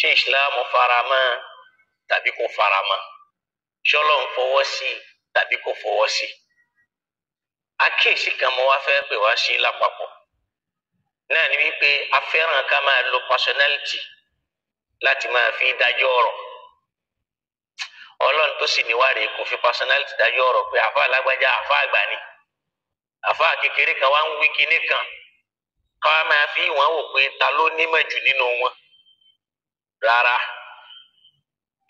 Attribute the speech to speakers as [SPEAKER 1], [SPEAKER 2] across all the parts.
[SPEAKER 1] ṣé Islam faramọ́ tàbí kò faramọ́, ṣọlọ́run fọwọ́ sí tàbí kò fọwọ́ sí. Àkíyèsí kan mo wá fẹ́ pè wá sí lápapọ̀ náà ni wípé a fẹ́ràn ká máa lo personality láti máa fi dájọ́ ọ̀rọ̀. Ọlọ́run tó sì níwáre kò fi personality dájọ́ ọ̀rọ̀ pé àfa alágbájá àfa àgbà ni, àfa kékeré kan wá ń wí kinní kan ká máa fi wọ́n wò pé ta ló nímọ̀ jù nínú wọn. Rárá,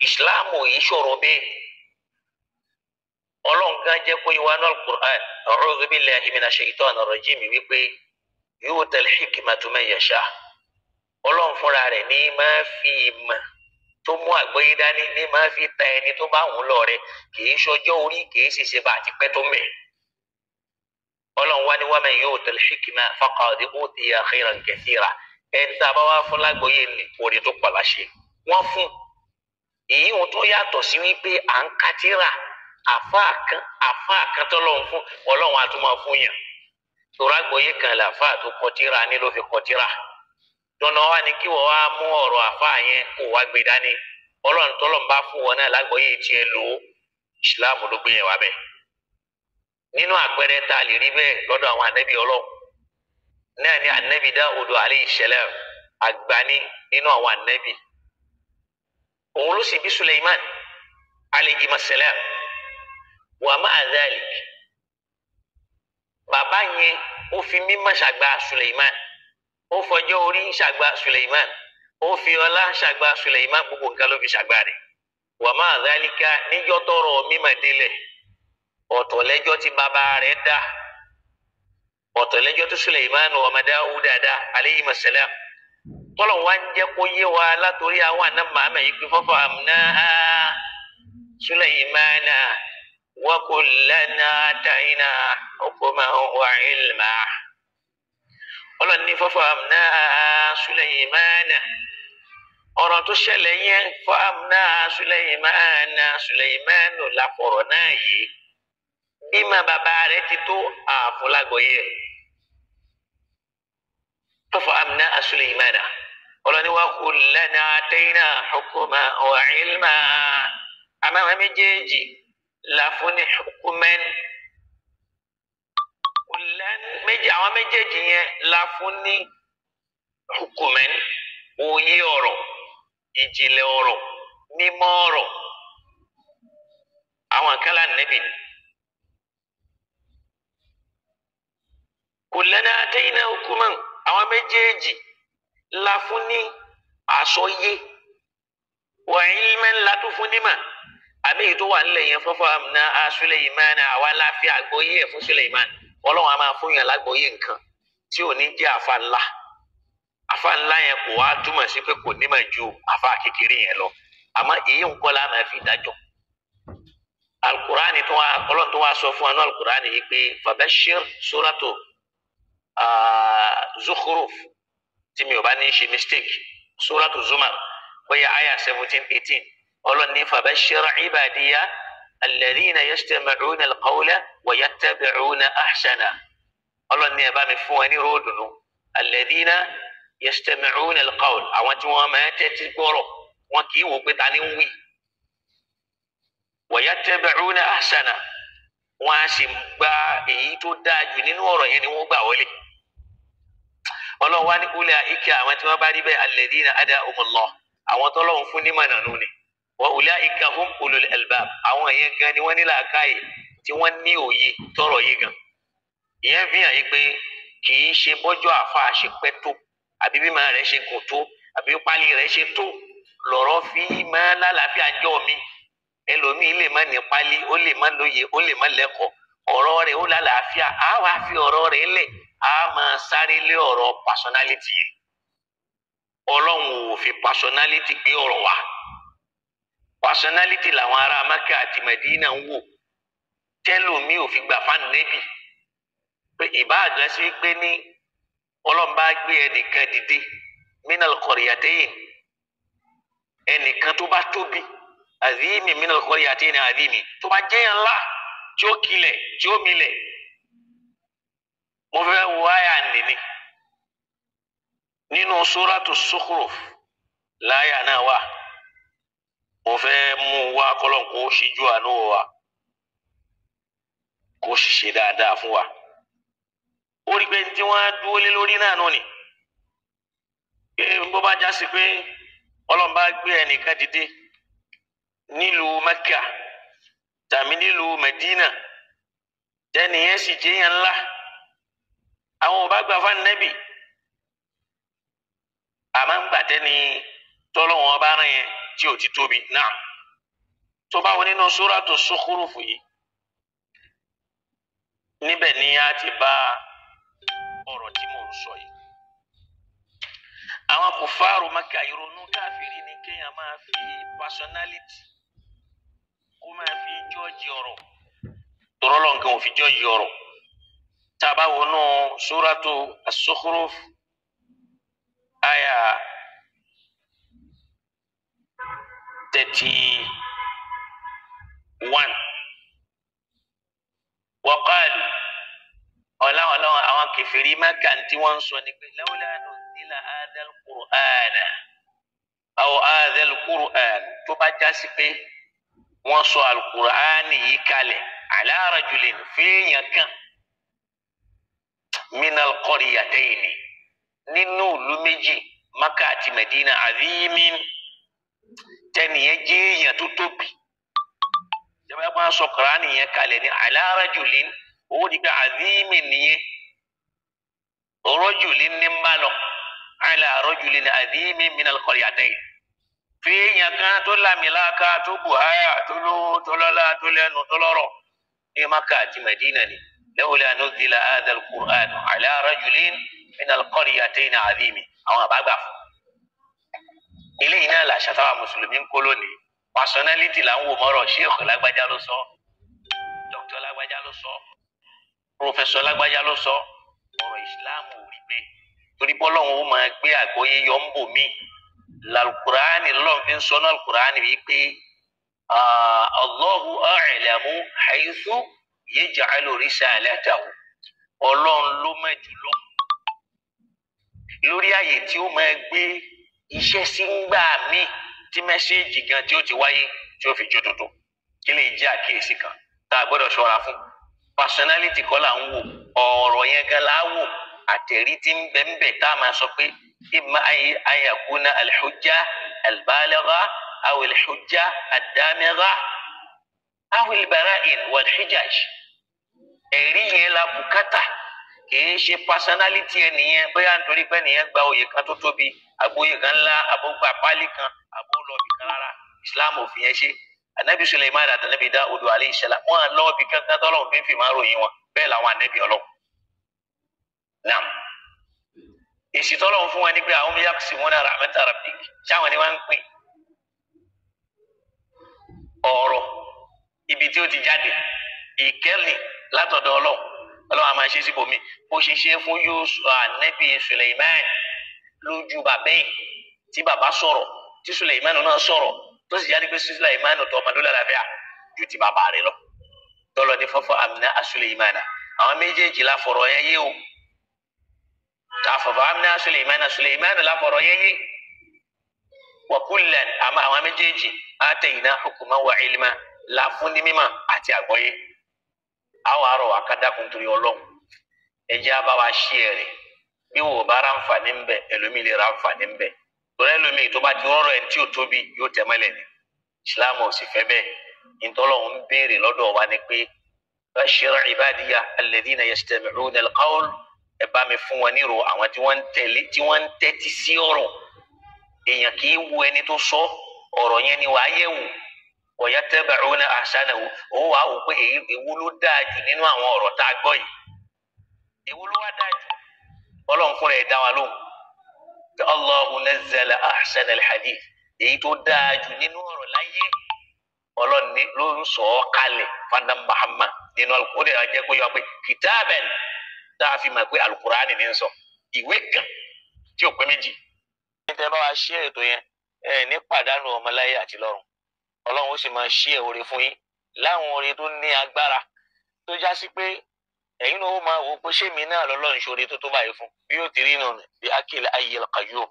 [SPEAKER 1] Ìsìláàmù yìí ṣòro bẹ́ẹ̀. Ọlọ́run gan jẹ́ kó yíwá náà Al-Qur'an, a'udhu billahi minash shaitanir rajim wípé yu'tal hikmata man yasha. Ọlọ́run fúnra rẹ̀ ní máa fi ìmọ̀ tó mú àgbọ́yé dání ní máa fi ta ẹni tó bá wùn lọ rẹ̀, kì í ṣọjọ́ orí, kì í sì ṣe bá àti pẹ́ tó mẹ́. Ọlọ́run wá ní wa man yu'tal hikma faqad utiya khayran kathira. Ẹni tá a bá wá fún lágbọ́yé ní orí tó pọ̀ láṣẹ wọ́n fún. Èyí wọn tó yàtọ̀ sí wípé à ń kátírà àfáà kan tọ́lọ́run fún Ọlọ́run á tún máa fún yàn. Torí àgbọ́yé kan làfáà tó kọtíra ní ló fi kọtíra. Dọ́nà wa ni kí wọ́n wá mú ọ̀rọ̀ àfáà yẹn kó wá gbé dání. Ọlọ́run tọ́lọ́run bá fún wọn náà lágbọ́yé tiẹ̀ lò ó. Ìsìláàmù ló gbé yẹn wá bẹ́ẹ̀. Nínú àpẹẹrẹ tá a lè rí bẹ́ẹ̀ lọ́dọ̀ àwọn ànábì Ọlọ́run náà ni ànábì Dáúdù alayhi salam, àgbáni nínú àwọn ànábì. Òun ló sì bí Suleiman alayhi salam. Wa ma'a dhalik, bàbá yẹn ó fi mímọ̀ ṣàgbà Suleiman, ó fọjọ́ orí ṣàgbà Suleiman, ó fi ọlá ṣàgbà Suleiman, gbogbo nǹkan ló fi ṣàgbà rẹ̀. Wa ma'a dhalika, níjọ́ tọrọ mímọ̀ délẹ̀, ọ̀tọ̀ lẹ́jọ́ tí bàbá rẹ̀ dá, ọ̀tọ̀ lẹ́jọ́ tí Suleiman ọmọ Dáúdà dá alayhi salam. Tọ́lọ̀ wá ń jẹ́ kó yé wa látòrí àwọn àná màmá yìí pé fafahamnaha Suleimana wa kullan atayna hukman wa ilma. Ọlọ́run ní fafahamnaha Suleimana. Ọ̀rọ̀ tó ṣẹlẹ̀ yẹn fahamnaha Suleimanu láfọ̀rọ̀ náà yìí. Bímọ bàbá rẹ̀ ti tó àfọlágbọ̀yẹ. Fafahamnaha Suleimana. Ọlọ́run ní wa kullan atayna hukman wa ilma. Àmọ́ àwọn méjèèjì la fún ní hukuman. Àwọn méjèèjì yẹn la fún ní hukuman, òye ọ̀rọ̀, ìjìnlẹ̀ ọ̀rọ̀, mímọ̀ ọ̀rọ̀. Àwọn kan lá Nábì ni. Kullan atayna hukuman, àwọn méjèèjì la fún ní àsọyé, wa ilman la tún fún ní mà. Àmì èyí tó wà nílẹ̀ yẹn fafahamnaha Suleimana, àwa la fi àgbọ́yé ẹ̀ fún Suleiman. Ọlọ́run a máa fún yàn lágbọ́yé nǹkan tí ò ní jẹ́ àfa ńlá. Àfa ńlá yẹn kò wá túmọ̀ sí pé kò nímọ̀ ju àfa kékeré yẹn lọ. Àmọ́ èyí ń kọ́ la máa fi dájọ́. Al-Qur'ani tó wá, Ọlọ́run tó wá sọ fún wa ní Al-Qur'ani yìí pé fabashir suratu Zukhruf, tí mi ò bá ní ṣe mistake, suratu Zumar, bóyá àyà 17-18. Ọlọ́run ní fabashir ibadiya alladhina yastami'una al-qawla wa yattabi'una ahsana. Ọlọ́run ní ẹ bá mi fún wa ní ròdùnú. Alladhina yastami'una al-qawl, àwọn tí wọ́n máa tẹ́tí gbọ́rọ̀, wọn kì í wò pé ta ni ń wí. Wa yattabi'una ahsana, wọn a sì gba èyí tó dáa jù nínú ọ̀rọ̀ yẹn ni wọ́n gbà wọlé. Ọlọ́run wá ní ulaika, àwọn tí wọ́n bá rí bẹ́ẹ̀ alladhina hadahumullah, àwọn tọ́lọ́run fún ní mọ̀nà nù ni. Wa ulaika hum ulul albab, àwọn yẹn gan ni wọ́n ní làákàyè tí wọ́n ní òye tọrọ yìí gan. Ìyẹn fi hàn yí pé kì í ṣe bọ́jọ́ àfa ṣe pẹ́ tó, àbí bí màá rẹ̀ ṣe gùn tó, àbí pálí rẹ̀ ṣe tó lọ̀rọ̀ fi máa lálàáfíà jọ mi. Ẹlòmíì lè má ní pálí, ó lè má lóye, ó lè má lẹ́kọ̀ọ́, ọ̀rọ̀ rẹ̀ ó lálàáfíà, á wá fi ọ̀rọ̀ rẹ̀ lẹ̀, á máa sáré lé ọ̀rọ̀ personality yẹn. Ọlọ́run ò fi personality gbé ọ̀rọ̀ wá. Personality làwọn ará Mákà àti Mẹdínà ń wò. Tẹ́lòmíì ò fi gbà fáànù Nábì. Pé ìbá àgbà sí pé ní Ọlọ́run bá gbé ẹnìkan dìde minal qaryatayn, ẹnìkan tó bá tóbi, azimi minal qaryatayn azimi, tó bá jẹ́ yẹn ńlá tí ó kilẹ̀ tí ó milẹ̀. Mo fẹ́ wo àyà nìní nínú suratu Zukhruf láyà náà wà mo fẹ́ mú wá kọ́lọ́n kó ṣíjú àánú wa kó ṣiṣẹ́ dáadáa fún wa ó rí pé tí wọ́n dúró lé lórí náà nù ni bó bá já sí pé Ọlọ́run bá gbé ẹnìkan dìde nílùú Mẹ́kà tàbí nílùú Mẹdínà tẹ́nìyẹn sì jẹ́yàn ńlá àwọn ò bá gbà fún Ànábì àmọ́ ń gbà tẹ́ni tọ́lọ́wọ́n bá rán yẹn tí ò ti tóbi náà tó bá wọn nínú Suratu Zukhruf yìí níbẹ̀ ni a ti bá ọ̀rọ̀ tí mò ń sọ yìí àwọn kùfàrù Mákà ìrònú káfíìrì ní kéèyàn máa fi personality kó máa fi jọ́ọ̀jì ọ̀rọ̀ tọ́rọ́lọ́ nǹkan ò fi jọ́ọ̀jì ọ̀rọ̀ tá a bá wọnú Suratu Zukhruf àyà 31 waqalu ọlọ́run àwọn kèfèrí Mákà tí wọ́n ń sọ ní pé lawla nuzila hadhal Qur'ana aw hadhal Qur'an tó bá já sí pé wọ́n sọ al-Qur'ani yìí kalẹ̀ ala rajulin fèèyàn kan minal qaryatayni nínú ìlú méjì Mákà àti Mẹdínà azimin tẹ́nìyẹn jẹ́ èèyàn tó tóbi ìjọba máa sọ Qur'ani yẹn kalẹ̀ ní ala rajulin owó di pé azimin nìyẹn rajulin ní mbà lọ ala rajulin azimin minal qaryatayn fèèyàn kan tó lámìláka tó buhaya tó lówó tó lọ́lá tó lẹ́nu tó lọ́rọ̀ ní Mákà àti Mẹdínà ni lawla nuzila hadhal Qur'an ala rajulin minal qaryatayn azimin àwọn àbágbà fún ilé yìí náà làṣà táwa mùsùlùmí ń kó lónìí personality là ń wò mọ́rọ̀ sheikh lágbájá ló sọ dr lágbájá ló sọ professor lágbájá ló sọ ọ̀rọ̀ ìsìláàmù rí pé torí bọ́lọ́hún ó máa gbé àgbọ́yé yọ ń bò mí lálùkùránì lọ́lọ́run fi ń sọ náà lálùkùránì wípé Allahu a'lamu haythu yaj'alu risalatahu ọlọ́run ló mọ̀ jùlọ lórí àyè tí ó máa gbé iṣẹ́ sí ń gbà mí tí mẹ́sẹ́ẹ̀jì gan tí ó ti wáyé tí ó fi jó dodo kí lè jẹ́ àkíyèsí kan tá a gbọ́dọ̀ ṣọ́ra fún personality kọ́ là ń wò ọ̀rọ̀ yẹn gan la wò àtẹ̀rí tí ń bẹ ń bẹ tá a máa sọ pé imma an yakuna al-hujja al-baligha aw al-hujja ad-damigha aw al-bara'in wal-hijaj ẹ̀rí yẹn la bùkátà kìí ṣe personality ẹnìyẹn bóyá nítorí pé ẹnìyẹn gba oyè kan tó tóbi àgbóyè kan ńlá àbógbà pálí kan àbólọ́ọ̀bì kan rárá Islam ò fi yẹn ṣe anabi Suleiman àti anabi Dawud alayhi salam wọn lọ́ọ̀bì kankan tọ́lọ́run fi ń fi máa ròyìn wọn bẹ́ẹ̀ làwọn anabi Ọlọ́run náà èsì tọ́lọ́run fún wọn ni pé àwọn yaqsimuna rahmata rabbik ṣáwọn ni wọ́n ń pè ọ̀rọ̀ ibi tí ó ti jáde ìkẹ́lì látọ̀dọ̀ Ọlọ́run a máa ṣe síbòmí bó ṣe ṣe fún anabi Suleiman lójú bàbá yìí tí bàbá sọ̀rọ̀ tí Suleiman náà sọ̀rọ̀ tó sì jáde pé Suleiman tó ọmọdé lálàáfíà ju ti bàbá rẹ̀ lọ tọ́lọ́ ní fọ́fọ́ amina Suleiman àwọn méjèèjì la fọ̀rọ̀ yẹn yé o tá fọ́fọ́ amina Suleiman la fọ̀rọ̀ yẹn yé wa kullan àmọ́ àwọn méjèèjì atayna hukman wa ilma la fún ní mímọ̀ àti àgbọ́yé àwọn àrò àkàdàkùn torí Ọlọ́run ẹjẹ́ àbáwá ṣí ẹ̀rẹ̀ bí wò bá ráǹfààní ń bẹ ẹlòmíì lè ráǹfààní ń bẹ torí ẹlòmíì tó bá ti rọrọ̀ ẹni tí ò tóbi yóò tẹ̀mọ́lẹ̀ ni Islam ò sì fẹ́ bẹ́ẹ̀ ìtọ́lọ́hún ń béèrè lọ́dọ̀ wa ni pé bashir ibadiya alladhina yastami'una al-qawl ẹ bá mi fún wọn nírò àwọn tí wọ́n ń tẹ́tí sí ọ̀rọ̀ èèyàn kì í wo ẹni tó sọ ọ̀rọ̀ yẹn ni wàá yẹ̀ wò wa yattabi'una ahsanahu ó wàá wò pé èwo ló dáa jù nínú àwọn ọ̀rọ̀ tá a gbọ́ yìí èwo ló wá dáa jù Ọlọ́run fúnra ẹ̀ dá wa lóhùn Allahu nazzala ahsana al-hadith èyí tó dáa jù nínú ọ̀rọ̀ láyé Ọlọ́run ló ń sọ ọ́ kalẹ̀ fada Muhammad nínú alukóde ajẹ́ kó yọ pé kitaban tá a fi mọ̀ pé alukurani ní sọ ìwé kan tí ò pé méjì. ní tẹ́ bá wa ṣí ètò yẹn ní pàdánù ọmọláyé àti lọ́run Ọlọ́run ó sì máa ṣí ẹ̀ oore fún yín láwọn oore tó ní agbára tó já sí pé ẹ̀yin náà ó máa wò pé ṣé mi náà lọ́lọ́run ṣoore tó tó báyìí fún bí yóò ti rí nù bí akil ayyil qayyum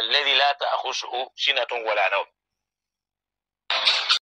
[SPEAKER 1] alladhi la ta'khusuhu sinatun wala nawm